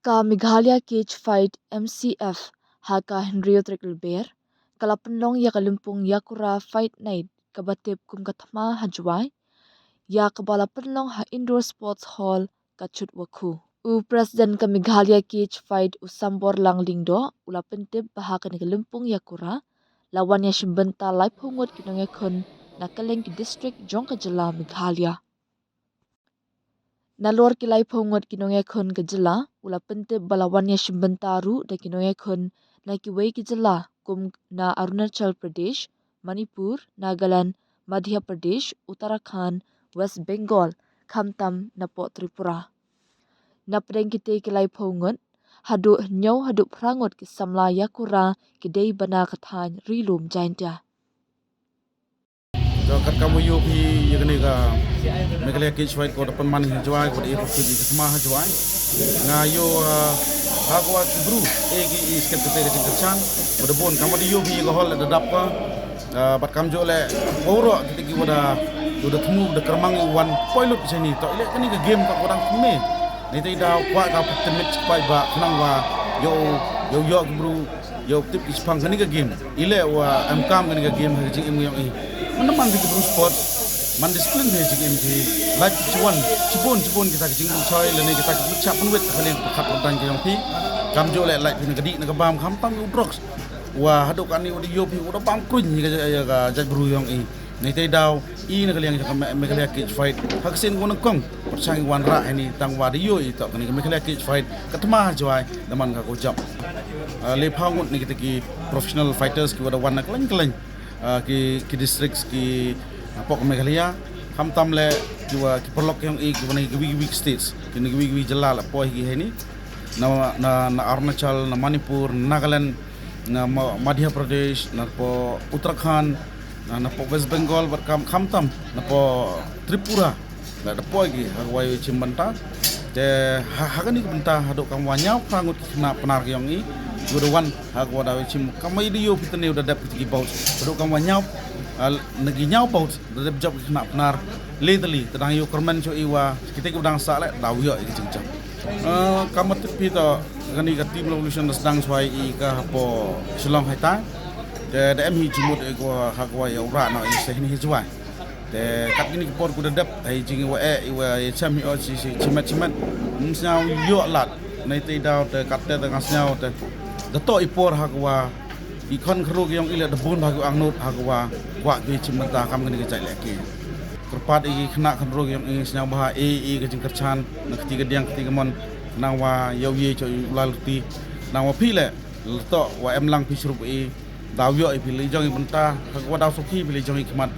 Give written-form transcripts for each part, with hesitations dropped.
Ka Meghalaya Cage Fight MCF haka Henry Bear kala pynlong ya kalumpung yakura fight night kabatip kum ka Thma ha Jowai ya kabala pynlong ha indoor sports hall ka chut wakhu u president ka Meghalaya Cage Fight usambor lang lingdo ula pentip baha ka kalumpung yakura lawan ya shimbenta lai phungot kinonge khun na kaleng ki district jong ka jila Meghalaya Nalor kilai phongot kinonge khun ke jila ula pente balawan ya shimbentaru da kinonge khun na kiwei ki jila kum na Arunachal Pradesh, Manipur, Nagaland, Madhya Pradesh, Uttarakhand, West Bengal, Khamtam na po Tripura. Na pedeng kite kilai phongot hadu nyau hadu prangot ki samla yakura ki dei bana kathan rilum jaintia. kat kamu yo pi yagni ka Meghalaya Cage Fight ko dapat man Jowai ko e ko di Thma Jowai nga yo hagwa bru e gi isket te ke chan boda bon kamu di yo pi ko hol da dap ka bat kam jo le oro ti gi boda thmu da kermang wan poilot sini to ile kani ka game ka orang me ni te da kwa ka petemit pai ba nang wa yo bru yo tip ispang kani ka game ile wa am kam kani ka game ha ji em yo mana man di bru sport man disiplin he ji game ti like chuan chibon kita ke jing choi le ne kita ke chap wet khale khat dan ke yang pi kam jo le like ni gadi na ka bam kham tam udrox wa haduk ani odi yo pi udah bam krun ni ka jaj bru yang i ni te daw i na kaliang ka Meghalaya Cage Fight haksin ko kong persang wan ra ni tang wa di yo i to ni Meghalaya Cage Fight ka Thma Jowai daman ka ko jap le phawngot ni kita ki professional fighters ki wada wan na kleng ki districts ki pok Meghalaya Khamtam le kiwa ki perlok yang i ki bani week states ki ni week jala la po hi ni na Arunachal na Manipur Nagaland na Madhya Pradesh na po Uttarakhand na po West Bengal bar Khamtam na po Tripura na po gi hagwai chimbanta te hagani benta hadok kam wanyau prangut kena penar yang i guruan hagwa dawe chim kamai dio pitene udah dapat gi baut hadok kam wanyau nagi nyau baut udah job kena penar lately tadang yo kerman cho iwa kita udang sa le daw yo gi cincang kamat pito gani ka team revolution sedang swai i ka po Shillong haita de em hi jumut ko hagwa ya ura no i sehni hi Jowai de kat gini por ku dadap ai jing wa cham hi o si chimat msnyau yo lat nei te daw te kat te ngasnyau te de to ipor hagwa i kon khru yang ile de bun hagu angnut hagwa wa ge chimata kam gani ke chai leki kerpat i khna khru yang i snyau bah e ke jing kerchan na ketiga diang ketiga mon nang wa yo ye cho lalti nang wa phi le to wa em lang phi srup i daw yo i phi le jong i benta hagwa daw sukhi phi le jong i khmat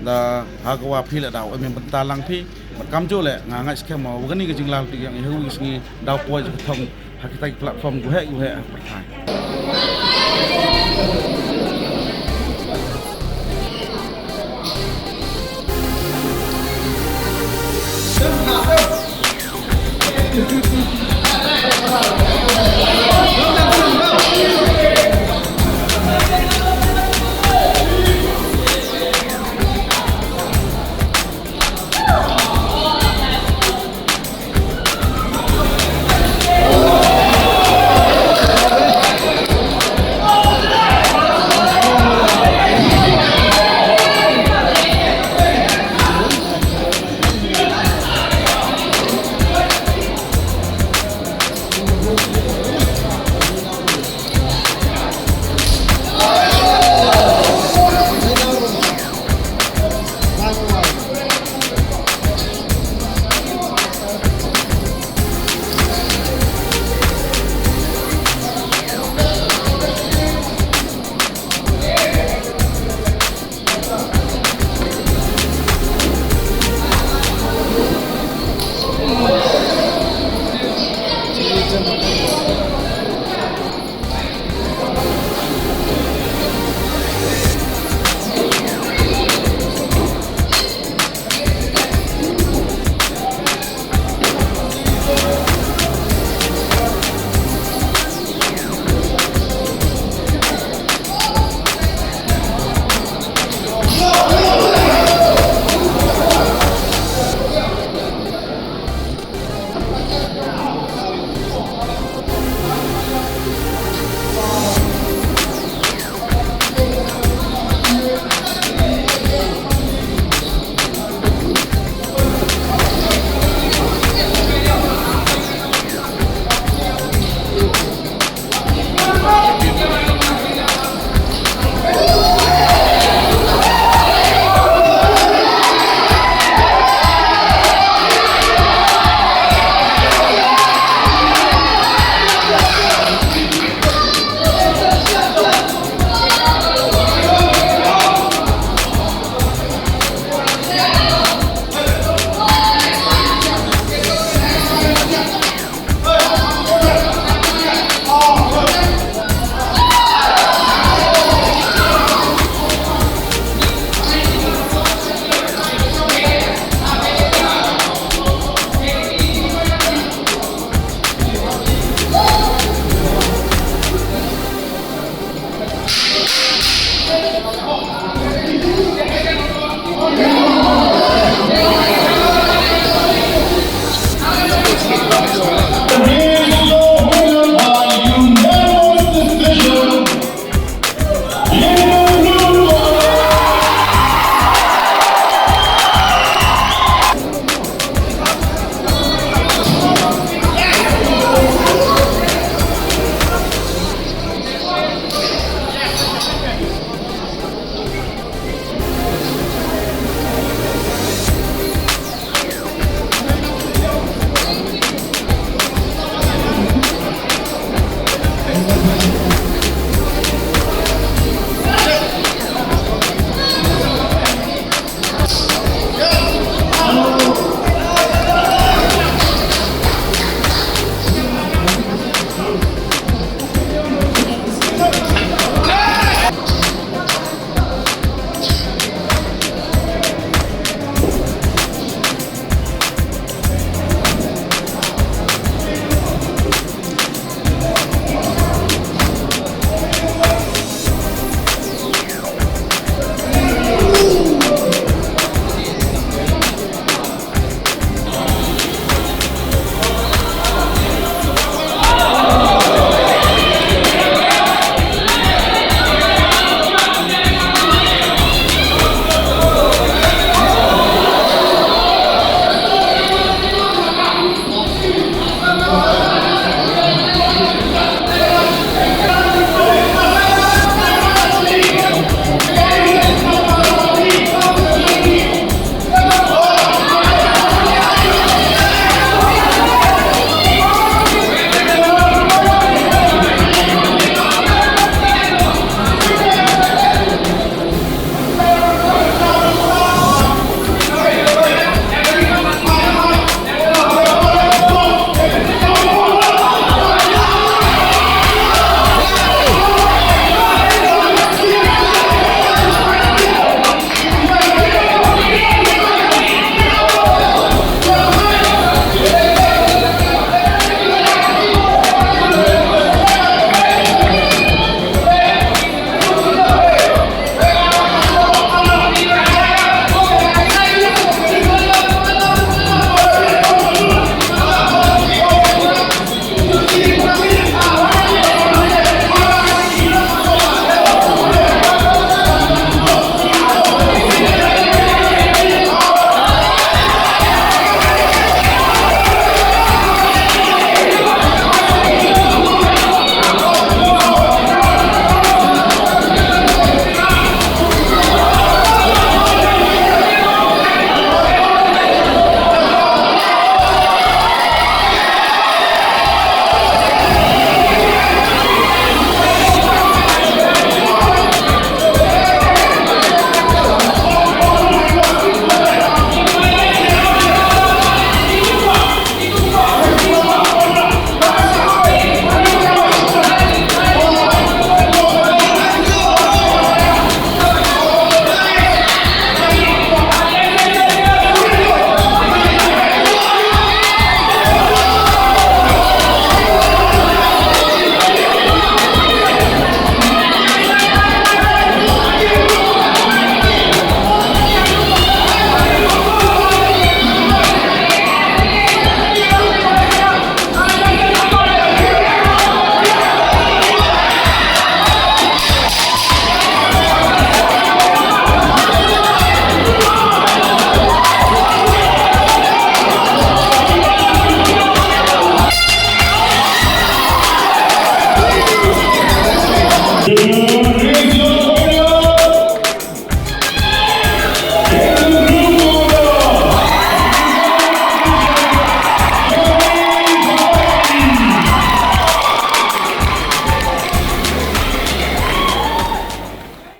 da hagwa phi le daw em benta lang phi kam jo le nga ngai skem ma gani ke jing lalti yang i hu ngi daw po ju thong hakitai platform gu he perthai Syllad.